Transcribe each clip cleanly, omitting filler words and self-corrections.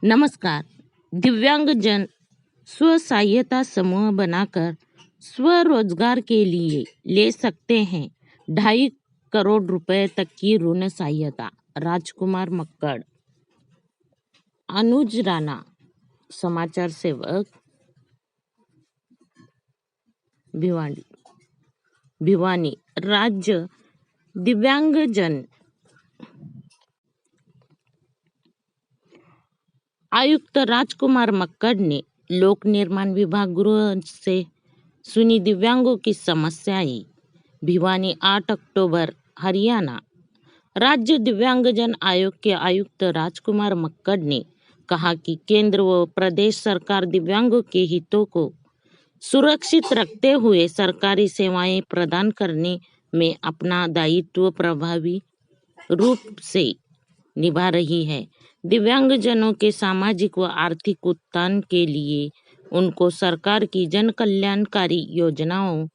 नमस्कार। दिव्यांगजन स्व सहायता समूह बनाकर स्वरोजगार के लिए ले सकते हैं 2.5 करोड़ रुपए तक की ऋण सहायता। राजकुमार मक्कड़। अनुज राणा, समाचार सेवक, भिवानी। राज्य दिव्यांगजन आयुक्त राजकुमार मक्कड़ ने लोक निर्माण विभाग गृह से सुनी दिव्यांगों की समस्याएं। भिवानी 8 अक्टूबर, हरियाणा। राज्य दिव्यांगजन आयोग के आयुक्त राजकुमार मक्कड़ ने कहा कि केंद्र व प्रदेश सरकार दिव्यांगों के हितों को सुरक्षित रखते हुए सरकारी सेवाएं प्रदान करने में अपना दायित्व प्रभावी रूप से निभा रही है। दिव्यांगजनों के सामाजिक व आर्थिक उत्थान के लिए उनको सरकार की जन कल्याणकारी योजनाओं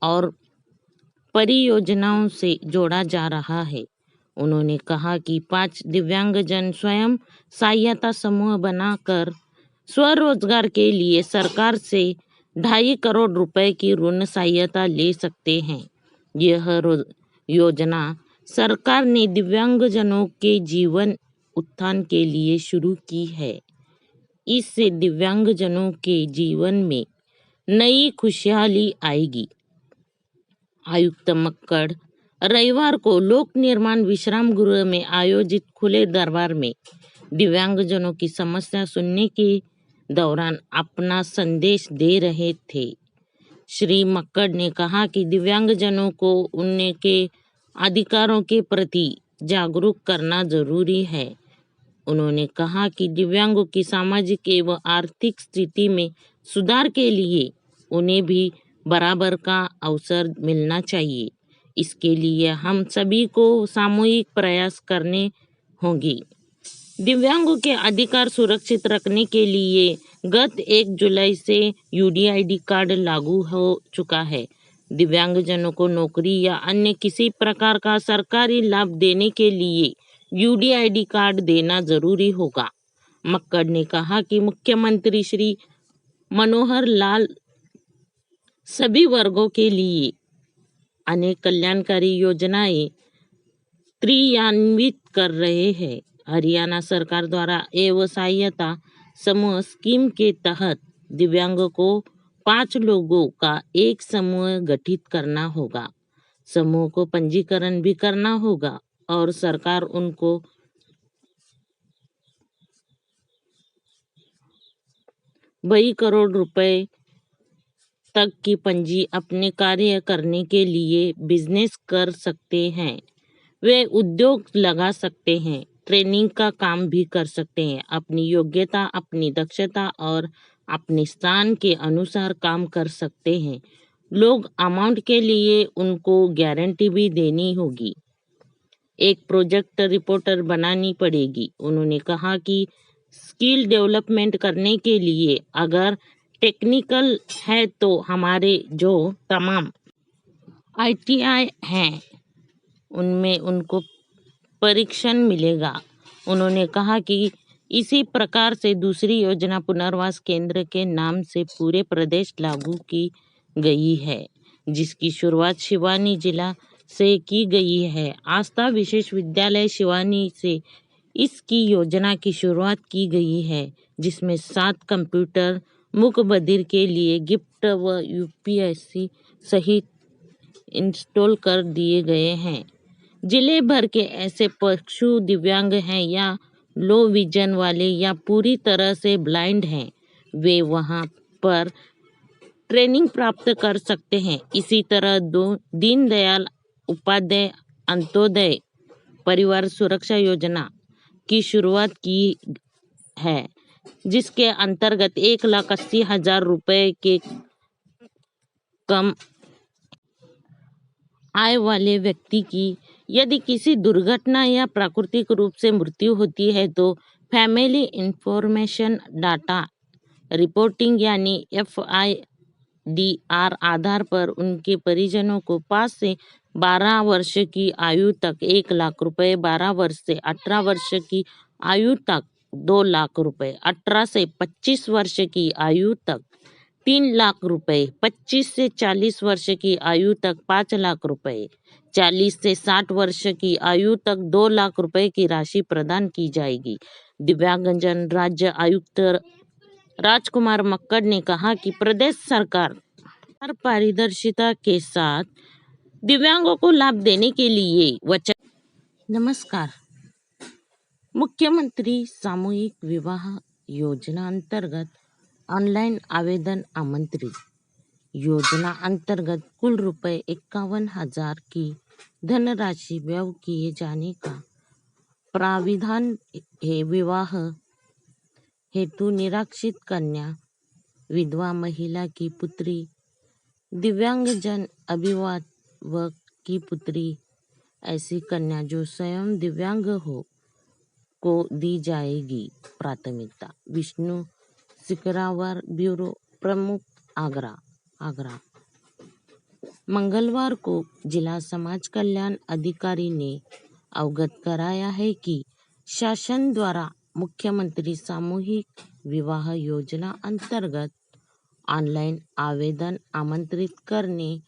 और परियोजनाओं से जोड़ा जा रहा है। उन्होंने कहा कि 5 दिव्यांगजन स्वयं सहायता समूह बनाकर स्वरोजगार के लिए सरकार से 2.5 करोड़ रुपए की ऋण सहायता ले सकते हैं। यह योजना सरकार ने दिव्यांगजनों के जीवन उत्थान के लिए शुरू की है। इससे दिव्यांगजनों के जीवन में नई खुशहाली आएगी। आयुक्त मक्कड़ रविवार को लोक निर्माण विश्राम गृह में आयोजित खुले दरबार में दिव्यांगजनों की समस्या सुनने के दौरान अपना संदेश दे रहे थे। श्री मक्कड़ ने कहा कि दिव्यांगजनों को उनके अधिकारों के प्रति जागरूक करना जरूरी है। उन्होंने कहा कि दिव्यांगों की सामाजिक एवं आर्थिक स्थिति में सुधार के लिए उन्हें भी बराबर का अवसर मिलना चाहिए। इसके लिए हम सभी को सामूहिक प्रयास करने होंगे। दिव्यांगों के अधिकार सुरक्षित रखने के लिए गत 1 जुलाई से यूडीआईडी कार्ड लागू हो चुका है। दिव्यांगजनों को नौकरी या अन्य किसी प्रकार का सरकारी लाभ देने के लिए यूडीआईडी कार्ड देना जरूरी होगा। मक्कड़ ने कहा कि मुख्यमंत्री श्री मनोहर लाल सभी वर्गों के लिए अनेक कल्याणकारी योजनाएं क्रियान्वित कर रहे हैं। हरियाणा सरकार द्वारा एवं सहायता समूह स्कीम के तहत दिव्यांगों को 5 लोगों का एक समूह गठित करना होगा। समूह को पंजीकरण भी करना होगा और सरकार उनको ₹2 करोड़ रुपए तक की पंजी अपने कार्य करने के लिए बिजनेस कर सकते हैं। वे उद्योग लगा सकते हैं, ट्रेनिंग का काम भी कर सकते हैं। अपनी योग्यता, अपनी दक्षता और अपने स्थान के अनुसार काम कर सकते हैं। लोग अमाउंट के लिए उनको गारंटी भी देनी होगी। एक प्रोजेक्ट रिपोर्टर बनानी पड़ेगी। उन्होंने कहा कि स्किल डेवलपमेंट करने के लिए अगर टेक्निकल है तो हमारे जो तमाम आईटीआई हैं उनमें उनको परीक्षण मिलेगा। उन्होंने कहा कि इसी प्रकार से दूसरी योजना पुनर्वास केंद्र के नाम से पूरे प्रदेश लागू की गई है, जिसकी शुरुआत शिवानी जिला से की गई है। आस्था विशेष विद्यालय शिवानी से इसकी योजना की शुरुआत की गई है, जिसमें 7 कंप्यूटर मूक बधिर के लिए गिफ्ट व यूपीएससी सहित इंस्टॉल कर दिए गए हैं। जिले भर के ऐसे पशु दिव्यांग हैं या लो विजन वाले या पूरी तरह से ब्लाइंड हैं, वे वहां पर ट्रेनिंग प्राप्त कर सकते हैं। इसी तरह दीनदयाल उपाध्याय अंत्योदय परिवार सुरक्षा योजना की शुरुआत की है, जिसके अंतर्गत 1,80,000 रुपए के कम आय वाले व्यक्ति की यदि किसी दुर्घटना या प्राकृतिक रूप से मृत्यु होती है तो फैमिली इंफॉर्मेशन डाटा रिपोर्टिंग यानी FIDR आधार पर उनके परिजनों को 5 से 12 वर्ष की आयु तक 1 लाख रुपए, 12 वर्ष से 18 वर्ष की आयु तक 2 लाख रुपए, 18 से 25 वर्ष की आयु तक 3 लाख रुपए, 25 से 40 वर्ष की आयु तक 5 लाख रुपए, 40 से 60 वर्ष की आयु तक 2 लाख रुपए की राशि प्रदान की जाएगी। दिव्यांगजन राज्य आयुक्त राजकुमार मक्कड़ ने कहा कि प्रदेश सरकार हर पारदर्शिता के साथ दिव्यांगों को लाभ देने के लिए वचन। नमस्कार। मुख्यमंत्री सामूहिक विवाह योजना अंतर्गत ऑनलाइन आवेदन आमंत्रित। योजना अंतर्गत कुल रुपए 51,000 की धनराशि व्यय किए जाने का प्राविधान है। विवाह हेतु निराश्रित कन्या, विधवा महिला की पुत्री, दिव्यांगजन अभिभावक की पुत्री, ऐसी कन्या जो स्वयं दिव्यांग हो को दी जाएगी प्राथमिकता। विष्णु सिकरावर, ब्यूरो प्रमुख, आगरा। मंगलवार को जिला समाज कल्याण अधिकारी ने अवगत कराया है कि शासन द्वारा मुख्यमंत्री सामूहिक विवाह योजना अंतर्गत ऑनलाइन आवेदन आमंत्रित करने,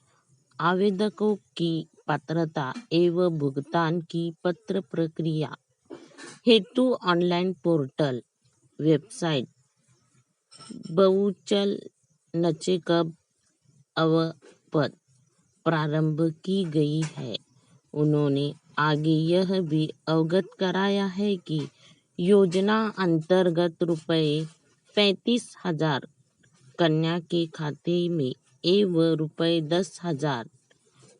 आवेदकों की पात्रता एवं भुगतान की पत्र प्रक्रिया हेतु ऑनलाइन पोर्टल वेबसाइट बहुचल नचेकब अवपद प्रारंभ की गई है। उन्होंने आगे यह भी अवगत कराया है कि योजना अंतर्गत रुपए 35,000 कन्या के खाते में एवं रुपए 10,000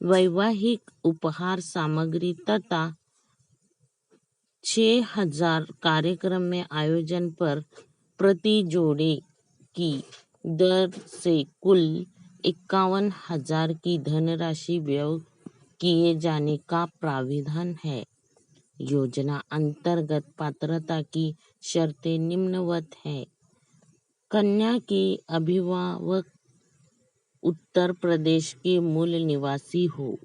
वैवाहिक उपहार सामग्री तथा 6,000 कार्यक्रम में आयोजन पर प्रति जोड़े की दर से कुल 51,000 की धनराशि व्यय किए जाने का प्राविधान है। योजना अंतर्गत पात्रता की शर्तें निम्नवत है। कन्या के अभिभावक उत्तर प्रदेश के मूल निवासी हो।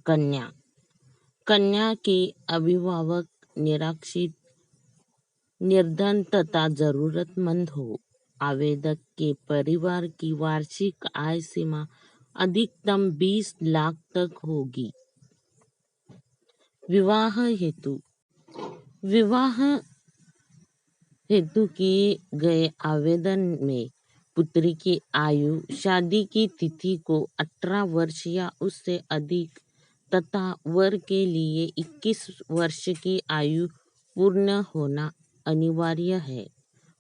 कन्या के अभिभावक निराश्रित, निर्धन तथा जरूरतमंद हो। आवेदक के परिवार की वार्षिक आय सीमा अधिकतम 20 लाख तक होगी। विवाह हेतु किए गए आवेदन में पुत्री की आयु, शादी की तिथि को 18 वर्ष या उससे अधिक तथा वर के लिए 21 वर्ष की आयु पूर्ण होना अनिवार्य है।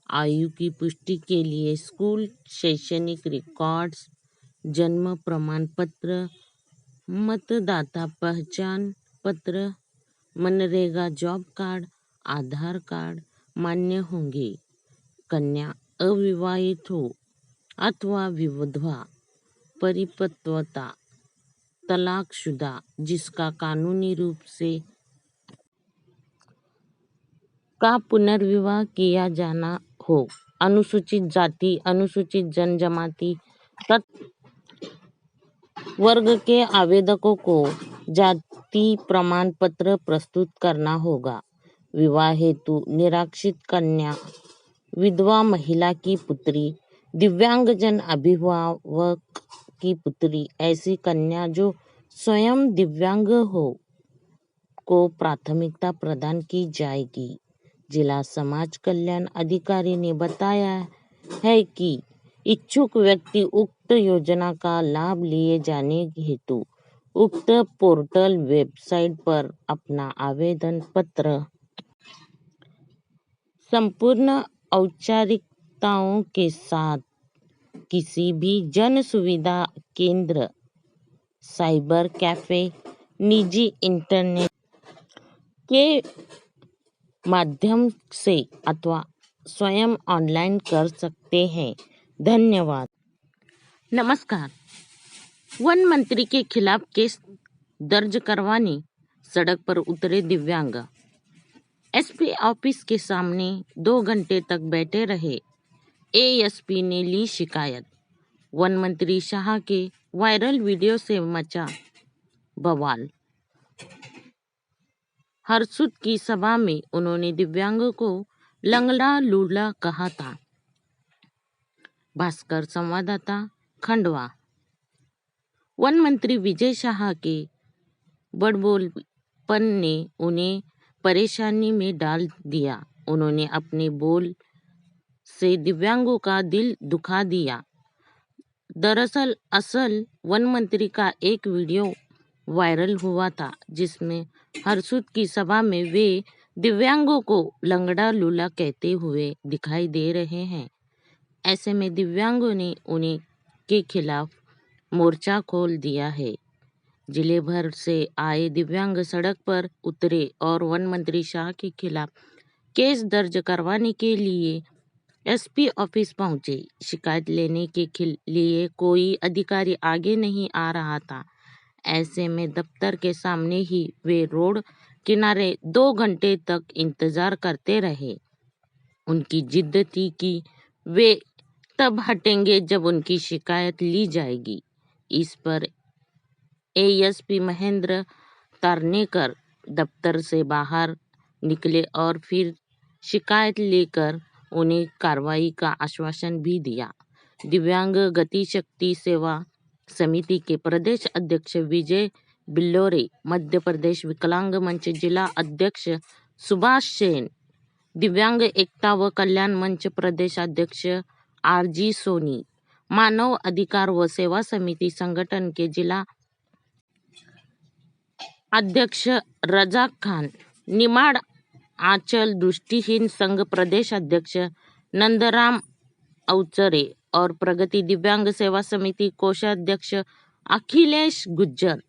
आयु की पुष्टि के लिए स्कूल शैक्षणिक रिकॉर्ड्स, जन्म प्रमाण पत्र, मतदाता पहचान पत्र, मनरेगा जॉब कार्ड, आधार कार्ड मान्य होंगे। कन्या अविवाहित हो अथवा विधवा, परिपक्वता, तलाकशुदा, जिसका कानूनी रूप से का पुनर्विवाह किया जाना हो, अनुसूचित जाति, अनुसूचित जनजाति तथा वर्ग के आवेदकों को जाति प्रमाण पत्र प्रस्तुत करना होगा। विवाह हेतु निराश्रित कन्या, विधवा महिला की पुत्री, दिव्यांगजन अभिभावक की पुत्री, ऐसी कन्या जो स्वयं दिव्यांग हो को प्राथमिकता प्रदान की जाएगी। जिला समाज कल्याण अधिकारी ने बताया है कि इच्छुक व्यक्ति उक्त योजना का लाभ लिए जाने हेतु उक्त पोर्टल वेबसाइट पर अपना आवेदन पत्र संपूर्ण औपचारिकताओं के साथ किसी भी जन सुविधा केंद्र, साइबर कैफे, निजी इंटरनेट के माध्यम से अथवा स्वयं ऑनलाइन कर सकते हैं। धन्यवाद। नमस्कार। वन मंत्री के खिलाफ केस दर्ज करवाने सड़क पर उतरे दिव्यांग। एसपी ऑफिस के सामने 2 घंटे तक बैठे रहे एएसपी ने ली शिकायत। वन मंत्री शाह के वायरल वीडियो से मचा बवाल। हरसुद की सभा में उन्होंने दिव्यांगों को लंगड़ा लूला कहा था। भास्कर संवाददाता खंडवा। वन मंत्री विजय शाह के बड़बोलपन ने उन्हें परेशानी में डाल दिया। उन्होंने अपने बोल से दिव्यांगों का दिल दुखा दिया। दरअसल वन मंत्री का एक वीडियो वायरल हुआ था, जिसमें हरसुद की सभा में वे दिव्यांगों को लंगड़ा लूला कहते हुए दिखाई दे रहे हैं। ऐसे में दिव्यांगों ने उन्हें के खिलाफ मोर्चा खोल दिया है। जिले भर से आए दिव्यांग सड़क पर उतरे और वन मंत्री शाह के खिलाफ केस दर्ज करवाने के लिए एसपी ऑफिस पहुंचे। शिकायत लेने के लिए कोई अधिकारी आगे नहीं आ रहा था। ऐसे में दफ्तर के सामने ही वे रोड किनारे 2 घंटे तक इंतजार करते रहे। उनकी जिद थी कि वे तब हटेंगे जब उनकी शिकायत ली जाएगी। इस पर एएसपी महेंद्र तारनेकर दफ्तर से बाहर निकले और फिर शिकायत लेकर उन्हें कार्रवाई का आश्वासन भी दिया। दिव्यांग गतिशक्ति सेवा समिति के प्रदेश अध्यक्ष विजय बिल्लोरे, मध्य प्रदेश विकलांग मंच जिला अध्यक्ष सुभाष सेन, दिव्यांग एकता व कल्याण मंच प्रदेश अध्यक्ष आरजी सोनी, मानव अधिकार व सेवा समिति संगठन के जिला अध्यक्ष रजाक खान, निमाड़ आंचल दृष्टिहीन संघ प्रदेश अध्यक्ष नंदराम अवचरे और प्रगति दिव्यांग सेवा समिति कोषाध्यक्ष अखिलेश गुज्जर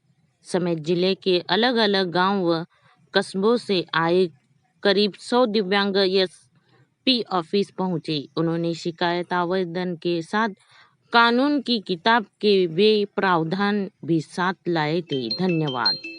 समेत जिले के अलग अलग गांव व कस्बों से आए करीब 100 दिव्यांग एसपी ऑफिस पहुंचे। उन्होंने शिकायत आवेदन के साथ कानून की किताब के वे प्रावधान भी साथ लाए थे। धन्यवाद।